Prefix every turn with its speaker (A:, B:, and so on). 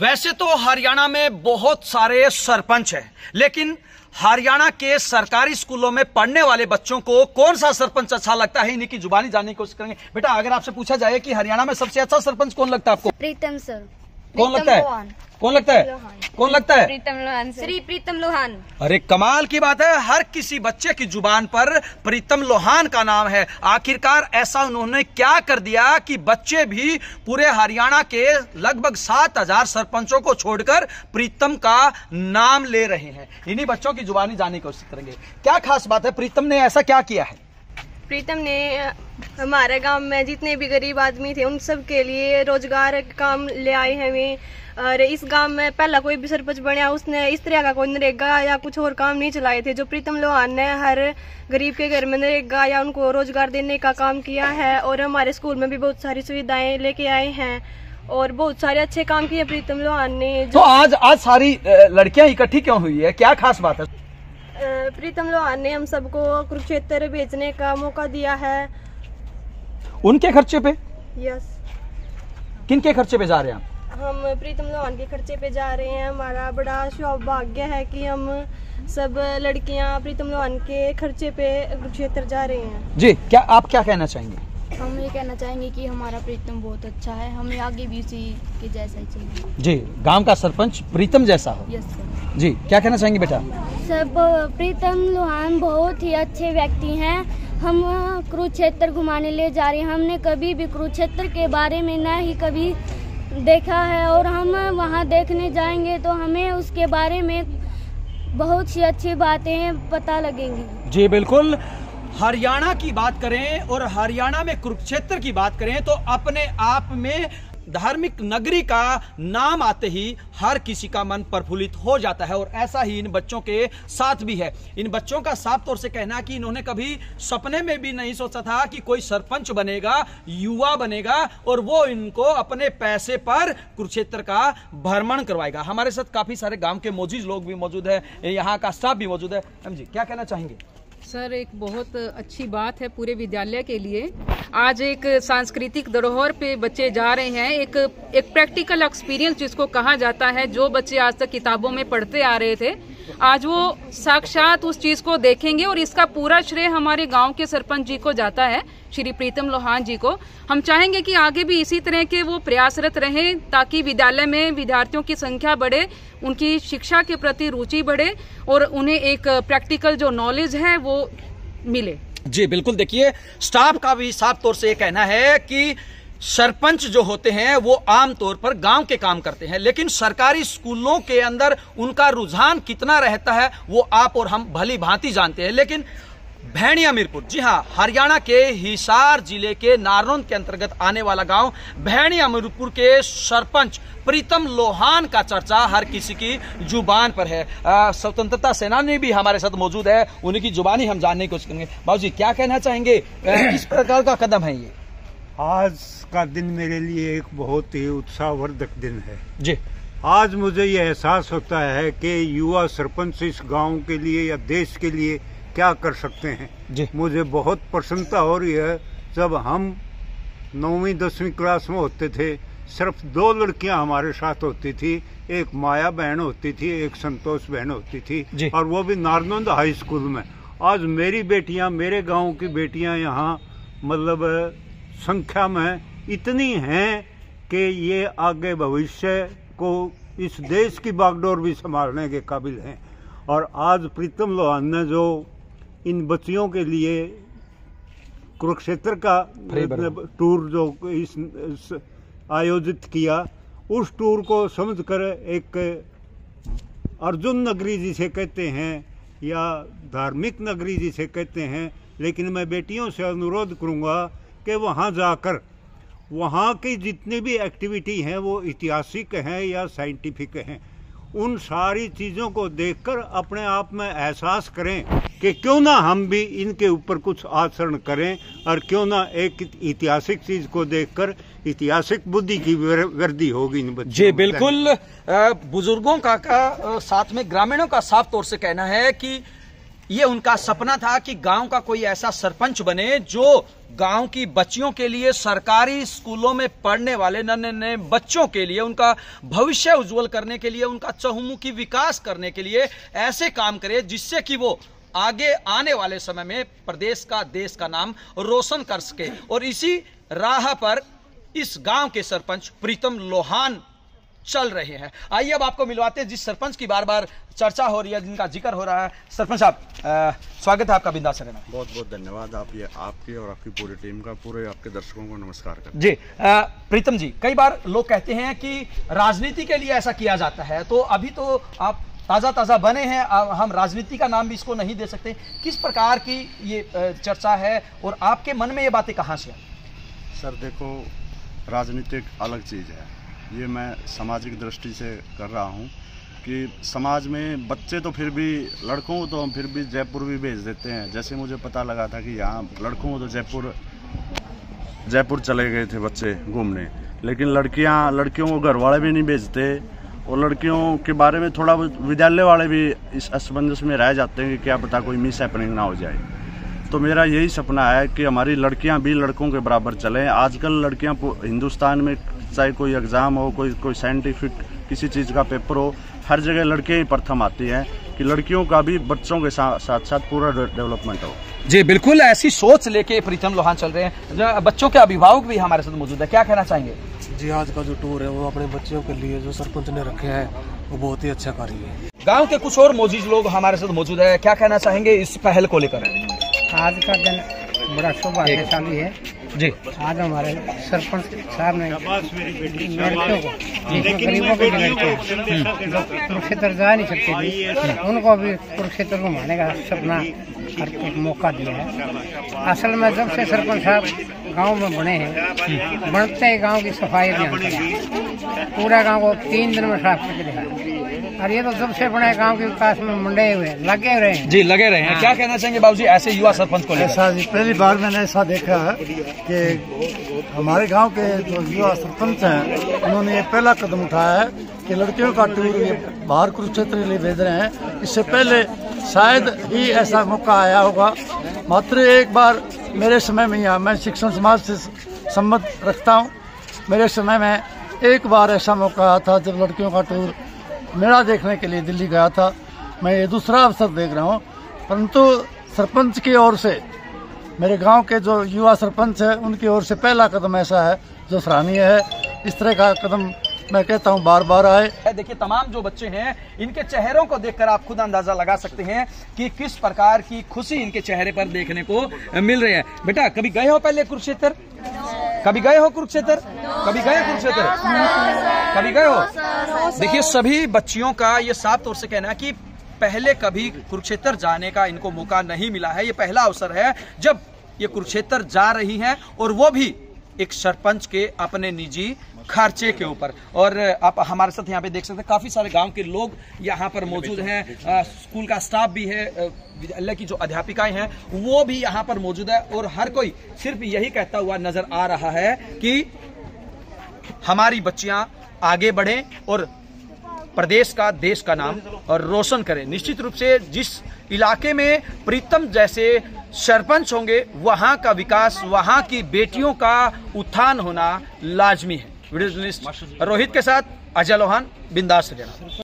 A: वैसे तो हरियाणा में बहुत सारे सरपंच हैं, लेकिन हरियाणा के सरकारी स्कूलों में पढ़ने वाले बच्चों को कौन सा सरपंच अच्छा लगता है, इन्हीं की जुबानी जानने की कोशिश करेंगे। बेटा, अगर आपसे पूछा जाए कि हरियाणा में सबसे अच्छा सरपंच कौन लगता है आपको?
B: प्रीतम सर।
A: कौन लगता है? कौन लगता है? कौन लगता है?
B: प्रीतम लोहान। श्री प्रीतम लोहान।
A: अरे कमाल की बात है, हर किसी बच्चे की जुबान पर प्रीतम लोहान का नाम है। आखिरकार ऐसा उन्होंने क्या कर दिया कि बच्चे भी पूरे हरियाणा के लगभग 7000 सरपंचों को छोड़कर प्रीतम का नाम ले रहे हैं। इन्हीं बच्चों की जुबानी जानने की कोशिश करेंगे। क्या खास बात है, प्रीतम ने ऐसा क्या किया है?
C: प्रीतम ने हमारे गांव में जितने भी गरीब आदमी थे उन सब के लिए रोजगार काम ले आए हैं वे। और इस गांव में पहला कोई भी सरपंच बनया उसने इस तरह का कोई नरेगा या कुछ और काम नहीं चलाए थे। जो प्रीतम लोहान ने हर गरीब के घर में नरेगा या उनको रोजगार देने का काम किया है। और हमारे स्कूल में भी बहुत सारी सुविधाएं लेके आए हैं और बहुत सारे अच्छे काम किए प्रीतम लोहान ने।
A: तो आज सारी लड़कियां इकट्ठी क्यों हुई है, क्या खास बात है?
C: प्रीतम लोहान ने हम सबको कुरुक्षेत्र भेजने का मौका दिया है।
A: उनके खर्चे पे?
C: यस।
A: किनके खर्चे पे जा रहे हैं?
C: हम प्रीतम लोहान के खर्चे पे जा रहे हैं। हमारा बड़ा सौभाग्य है कि हम सब लड़कियां प्रीतम लोहान के खर्चे पे कुरुक्षेत्र जा रहे हैं।
A: जी, क्या आप क्या कहना चाहेंगे?
B: हम ये कहना चाहेंगे कि हमारा प्रीतम बहुत अच्छा है, हमें आगे भी उसी के जैसा ही चाहिए।
A: जी, गांव का सरपंच प्रीतम जैसा हो।
B: Yes sir.
A: जी, क्या कहना चाहेंगे बेटा?
B: सब प्रीतम लोहान बहुत ही अच्छे व्यक्ति हैं। हम कुरुक्षेत्र घुमाने ले जा रहे हैं। हमने कभी भी कुरुक्षेत्र के बारे में न ही कभी देखा है और हम वहां देखने जाएंगे तो हमें उसके बारे में बहुत सी अच्छी बातें पता लगेंगी।
A: जी बिल्कुल, हरियाणा की बात करें और हरियाणा में कुरुक्षेत्र की बात करें तो अपने आप में धार्मिक नगरी का नाम आते ही हर किसी का मन प्रफुल्लित हो जाता है। और ऐसा ही इन बच्चों के साथ भी है। इन बच्चों का साफ तौर से कहना कि इन्होंने कभी सपने में भी नहीं सोचा था कि कोई सरपंच बनेगा, युवा बनेगा और वो इनको अपने पैसे पर कुरुक्षेत्र का भ्रमण करवाएगा। हमारे साथ काफी सारे गांव के मौजूद लोग भी मौजूद है, यहाँ का स्टाफ भी मौजूद है। हम जी क्या कहना चाहेंगे?
D: सर, एक बहुत अच्छी बात है पूरे विद्यालय के लिए। आज एक सांस्कृतिक धरोहर पे बच्चे जा रहे हैं। एक प्रैक्टिकल एक्सपीरियंस जिसको कहा जाता है, जो बच्चे आज तक किताबों में पढ़ते आ रहे थे, आज वो साक्षात उस चीज को देखेंगे। और इसका पूरा श्रेय हमारे गांव के सरपंच जी को जाता है, श्री प्रीतम लोहान जी को। हम चाहेंगे कि आगे भी इसी तरह के वो प्रयासरत रहें ताकि विद्यालय में विद्यार्थियों की संख्या बढ़े, उनकी शिक्षा के प्रति रुचि बढ़े और उन्हें एक प्रैक्टिकल जो नॉलेज है वो मिले।
A: जी बिल्कुल, देखिए स्टाफ का भी साफ तौर से ये कहना है कि सरपंच जो होते हैं वो आमतौर पर गांव के काम करते हैं, लेकिन सरकारी स्कूलों के अंदर उनका रुझान कितना रहता है वो आप और हम भली भांति जानते हैं। लेकिन भैणिया मीरपुर, जी हाँ, हरियाणा के हिसार जिले के नारनौल के अंतर्गत आने वाला गांव भैणिया मीरपुर के सरपंच प्रीतम लोहान का चर्चा हर किसी की जुबान पर है। स्वतंत्रता सेनानी भी हमारे साथ मौजूद है, उनकी जुबानी हम जानने की कोशिश करेंगे। बाबू जी क्या कहना चाहेंगे, किस प्रकार का कदम है ये?
E: आज का दिन मेरे लिए एक बहुत ही उत्साहवर्धक दिन है
A: जी।
E: आज मुझे ये एहसास होता है कि युवा सरपंच इस गांव के लिए या देश के लिए क्या कर सकते हैं
A: जी।
E: मुझे बहुत प्रसन्नता हो रही है। जब हम 9वीं 10वीं क्लास में होते थे, सिर्फ 2 लड़कियां हमारे साथ होती थी, एक माया बहन होती थी, एक संतोष बहन होती थी, और वो भी नारनौल हाई स्कूल में। आज मेरी बेटियां, मेरे गांव की बेटियां यहाँ मतलब संख्या में इतनी हैं कि ये आगे भविष्य को इस देश की बागडोर भी संभालने के काबिल हैं। और आज प्रीतम लोहान ने जो इन बच्चियों के लिए कुरुक्षेत्र का टूर जो इस आयोजित किया, उस टूर को समझकर एक अर्जुन नगरी जिसे कहते हैं या धार्मिक नगरी जिसे कहते हैं, लेकिन मैं बेटियों से अनुरोध करूंगा कि वहां जाकर वहां की जितनी भी एक्टिविटी हैं वो ऐतिहासिक हैं या साइंटिफिक हैं, उन सारी चीज़ों को देखकर अपने आप में एहसास करें कि क्यों ना हम भी इनके ऊपर कुछ आचरण करें और क्यों ना एक ऐतिहासिक चीज को देखकर ऐतिहासिक बुद्धि की वृद्धि होगी इन बच्चों।
A: जी बिल्कुल, बुजुर्गों का साथ में ग्रामीणों का साफ तौर से कहना है कि ये उनका सपना था कि गांव का कोई ऐसा सरपंच बने जो गांव की बच्चियों के लिए, सरकारी स्कूलों में पढ़ने वाले नन्हे नन्हे बच्चों के लिए, उनका भविष्य उज्जवल करने के लिए, उनका चहुमुखी विकास करने के लिए ऐसे काम करे जिससे कि वो आगे आने वाले समय में प्रदेश का, देश का नाम रोशन कर सके। और इसी राह पर इस गांव के सरपंच प्रीतम लोहान चल रहे हैं। आइए अब आपको मिलवाते हैं जिस सरपंच की बार बार चर्चा हो रही है, जिनका जिक्र हो रहा है। सरपंच साहब, स्वागत है आपका बिंदास अरेना।
F: बहुत बहुत धन्यवाद। आप ये आपकी और आपकी पूरी टीम का, पूरे आपके दर्शकों को नमस्कार करते
A: जी। प्रीतम जी, कई बार लोग कहते हैं कि राजनीति के लिए ऐसा किया जाता है, तो अभी तो आप ताज़ा बने हैं, हम राजनीति का नाम भी इसको नहीं दे सकते। किस प्रकार की ये चर्चा है और आपके मन में ये बातें कहाँ से आई?
F: सर देखो, राजनीति एक अलग चीज़ है। ये मैं सामाजिक दृष्टि से कर रहा हूँ कि समाज में बच्चे तो फिर भी, लड़कों को तो हम फिर भी जयपुर भी भेज देते हैं। जैसे मुझे पता लगा था कि यहाँ लड़कों को तो जयपुर चले गए थे बच्चे घूमने, लेकिन लड़कियों को घर वाले भी नहीं भेजते, और लड़कियों के बारे में थोड़ा विद्यालय वाले भी इस असमंजस में रह जाते हैं कि क्या पता कोई मिस हैपनिंग ना हो जाए। तो मेरा यही सपना है कि हमारी लड़कियां भी लड़कों के बराबर चलें। आजकल लड़कियां हिंदुस्तान में, चाहे कोई एग्ज़ाम हो, कोई साइंटिफिक किसी चीज़ का पेपर हो, हर जगह लड़कियां ही प्रथम आती हैं, कि लड़कियों का भी बच्चों के साथ साथ पूरा डेवलपमेंट हो।
A: जी बिल्कुल, ऐसी सोच लेके प्रीतम लोहान चल रहे हैं। बच्चों के अभिभावक भी हमारे साथ मौजूद है, क्या कहना चाहेंगे?
G: जी, आज का जो टूर है वो अपने बच्चों के लिए जो सरपंच ने रखे हैं वो बहुत ही अच्छा कार्य है।
A: गांव के कुछ और मौजूद लोग हमारे साथ मौजूद है, क्या कहना चाहेंगे इस पहल को लेकर?
H: आज का दिन बड़ा सौभाग्यशाली है
A: जी।
H: आज हमारे सरपंच साहब ने लड़कियों को, जिसमें गरीबों के लड़के जो कुरुक्षेत्र जा नहीं सकते थे, उनको भी कुरुक्षेत्र घुमाने का सपना एक मौका दिया है। असल में जब से सरपंच साहब गांव में बने हैं, बनते ही गांव की सफाई अभियान करा, पूरा गांव को 3 दिन में साफ करके दिखाया। और ये तो जब से बने गांव के विकास में मुंडे हुए लगे रहे हैं।
A: जी, लगे रहे हैं। क्या कहना चाहेंगे बाबूजी ऐसे युवा सरपंच को?
I: ऐसा जी, पहली बार मैंने ऐसा देखा है कि हमारे गांव के जो युवा सरपंच हैं, उन्होंने ये पहला कदम उठाया है कि लड़कियों का टूर ये बाहर कुरुक्षेत्र के लिए भेज रहे हैं। इससे पहले शायद ही ऐसा मौका आया होगा। मात्र एक बार मेरे समय में, यहाँ मैं शिक्षण समाज से संबंध रखता हूँ, मेरे समय में एक बार ऐसा मौका आया था जब लड़कियों का टूर मेला देखने के लिए दिल्ली गया था। मैं ये दूसरा अवसर देख रहा हूँ, परंतु सरपंच की ओर से, मेरे गांव के जो युवा सरपंच है उनकी ओर से पहला कदम ऐसा है जो सराहनीय है। इस तरह का कदम मैं कहता हूँ बार बार आए।
A: देखिए, तमाम जो बच्चे हैं, इनके चेहरों को देखकर आप खुद अंदाजा लगा सकते हैं कि किस प्रकार की खुशी इनके चेहरे पर देखने को मिल रही है। बेटा, कभी गए हो पहले कुरुक्षेत्र? कभी गए हो कुरुक्षेत्र? कभी गए कुरुक्षेत्र? कभी गए हो? देखिए, सभी बच्चियों का ये साफ तौर से कहना है कि पहले कभी कुरुक्षेत्र जाने का इनको मौका नहीं मिला है। ये पहला अवसर है जब ये कुरुक्षेत्र जा रही हैं, और वो भी एक सरपंच के अपने निजी खर्चे के ऊपर। और आप हमारे साथ यहाँ पे देख सकते हैं, काफी सारे गांव के लोग यहाँ पर मौजूद हैं, स्कूल का स्टाफ भी है, विद्यालय की जो अध्यापिकाएं हैं वो भी यहाँ पर मौजूद है, और हर कोई सिर्फ यही कहता हुआ नजर आ रहा है कि हमारी बच्चियां आगे बढ़ें और प्रदेश का, देश का नाम और रोशन करें। निश्चित रूप से जिस इलाके में प्रीतम जैसे सरपंच होंगे, वहां का विकास, वहां की बेटियों का उत्थान होना लाजमी है। वीडियो जर्नलिस्ट रोहित के साथ अजय लोहान, बिंदास हरियाणा।